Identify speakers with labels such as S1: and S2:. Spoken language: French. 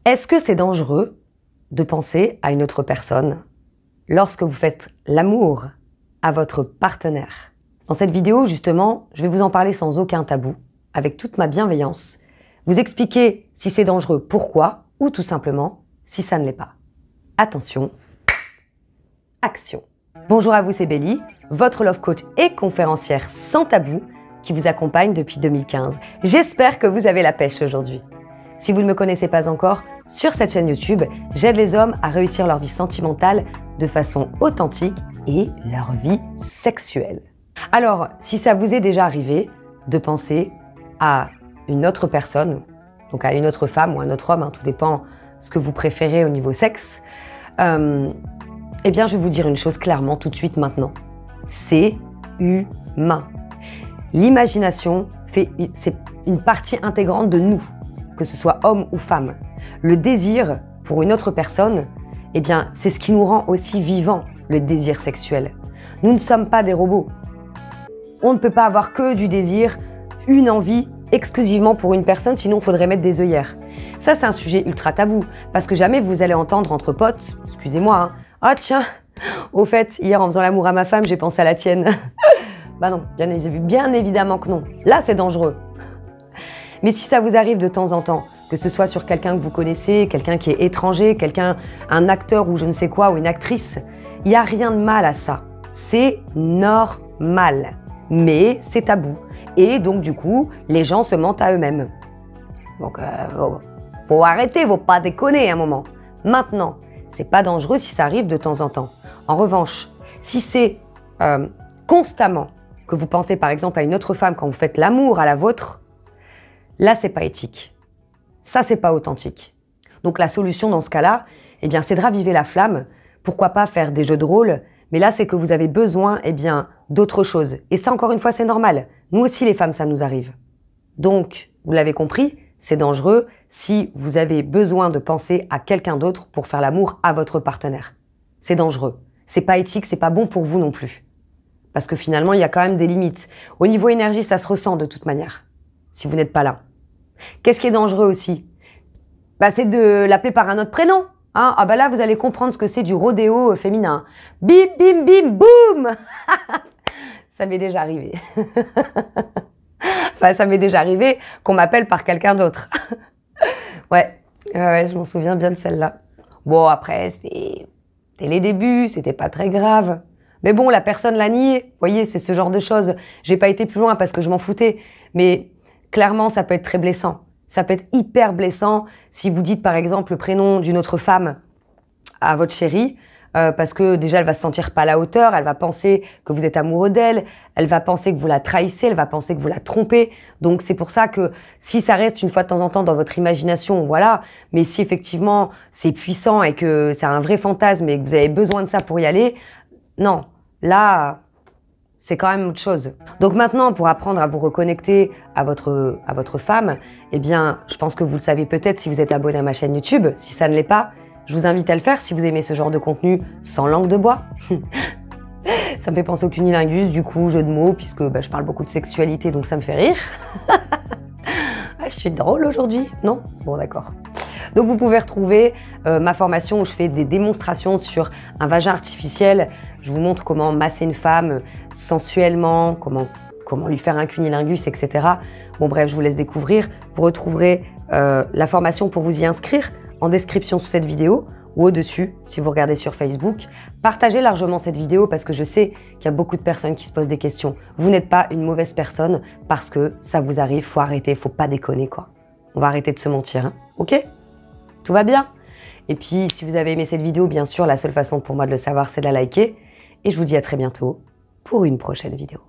S1: Est-ce que c'est dangereux de penser à une autre personne lorsque vous faites l'amour à votre partenaire? Dans cette vidéo, justement, je vais vous en parler sans aucun tabou, avec toute ma bienveillance, vous expliquer si c'est dangereux, pourquoi, ou tout simplement si ça ne l'est pas. Attention, action. Bonjour à vous, c'est Belly, votre love coach et conférencière sans tabou qui vous accompagne depuis 2015. J'espère que vous avez la pêche aujourd'hui. Si vous ne me connaissez pas encore, sur cette chaîne YouTube, j'aide les hommes à réussir leur vie sentimentale de façon authentique et leur vie sexuelle. Alors, si ça vous est déjà arrivé de penser à une autre personne, donc à une autre femme ou un autre homme, tout dépend ce que vous préférez au niveau sexe, eh bien je vais vous dire une chose clairement tout de suite maintenant. C'est humain. L'imagination c'est une partie intégrante de nous, que ce soit homme ou femme. Le désir pour une autre personne, eh bien c'est ce qui nous rend aussi vivants, le désir sexuel. Nous ne sommes pas des robots. On ne peut pas avoir que du désir, une envie exclusivement pour une personne, sinon il faudrait mettre des œillères. Ça, c'est un sujet ultra tabou, parce que jamais vous allez entendre entre potes, excusez-moi, ah tiens, au fait, hier en faisant l'amour à ma femme, j'ai pensé à la tienne. Bah non, bien évidemment que non. Là, c'est dangereux. Mais si ça vous arrive de temps en temps, que ce soit sur quelqu'un que vous connaissez, quelqu'un qui est étranger, un acteur ou je ne sais quoi, ou une actrice, il n'y a rien de mal à ça. C'est normal. Mais c'est tabou. Et donc, du coup, les gens se mentent à eux-mêmes. Donc, faut arrêter, faut pas déconner à un moment. Maintenant, c'est pas dangereux si ça arrive de temps en temps. En revanche, si c'est constamment que vous pensez par exemple à une autre femme quand vous faites l'amour à la vôtre, là, c'est pas éthique. Ça, c'est pas authentique. Donc, la solution dans ce cas-là, eh bien, c'est de raviver la flamme. Pourquoi pas faire des jeux de rôle? Mais là, c'est que vous avez besoin, eh bien, d'autre chose. Et ça, encore une fois, c'est normal. Nous aussi, les femmes, ça nous arrive. Donc, vous l'avez compris, c'est dangereux si vous avez besoin de penser à quelqu'un d'autre pour faire l'amour à votre partenaire. C'est dangereux. C'est pas éthique, c'est pas bon pour vous non plus. Parce que finalement, il y a quand même des limites. Au niveau énergie, ça se ressent de toute manière, si vous n'êtes pas là. Qu'est-ce qui est dangereux aussi? C'est de l'appeler par un autre prénom. Ah bah là, vous allez comprendre ce que c'est du rodéo féminin. Bim, bim, bim, boum. Ça m'est déjà arrivé. Enfin, ça m'est déjà arrivé qu'on m'appelle par quelqu'un d'autre. Ouais, je m'en souviens bien de celle-là. Bon, après, c'était les débuts, c'était pas très grave. Mais bon, la personne l'a nié. Vous voyez, c'est ce genre de choses. J'ai pas été plus loin parce que je m'en foutais. Mais clairement, ça peut être très blessant. Ça peut être hyper blessant si vous dites par exemple le prénom d'une autre femme à votre chérie, parce que déjà elle va se sentir pas à la hauteur, elle va penser que vous êtes amoureux d'elle, elle va penser que vous la trahissez, elle va penser que vous la trompez. Donc c'est pour ça que si ça reste une fois de temps en temps dans votre imagination, voilà, mais si effectivement c'est puissant et que c'est un vrai fantasme et que vous avez besoin de ça pour y aller, non, là c'est quand même autre chose. Donc maintenant, pour apprendre à vous reconnecter à votre femme, eh bien, je pense que vous le savez peut-être si vous êtes abonné à ma chaîne YouTube. Si ça ne l'est pas, je vous invite à le faire si vous aimez ce genre de contenu sans langue de bois. Ça me fait penser au cunilingus, du coup, jeu de mots, puisque je parle beaucoup de sexualité, donc ça me fait rire. Je suis drôle aujourd'hui, non? Bon, d'accord. Donc vous pouvez retrouver ma formation où je fais des démonstrations sur un vagin artificiel. Je vous montre comment masser une femme sensuellement, comment lui faire un cunilingus, etc. Bon bref, je vous laisse découvrir. Vous retrouverez la formation pour vous y inscrire en description sous cette vidéo ou au-dessus si vous regardez sur Facebook. Partagez largement cette vidéo parce que je sais qu'il y a beaucoup de personnes qui se posent des questions. Vous n'êtes pas une mauvaise personne parce que ça vous arrive, faut arrêter, faut pas déconner quoi. On va arrêter de se mentir, hein, ok? Tout va bien? Et puis, si vous avez aimé cette vidéo, bien sûr, la seule façon pour moi de le savoir, c'est de la liker. Et je vous dis à très bientôt pour une prochaine vidéo.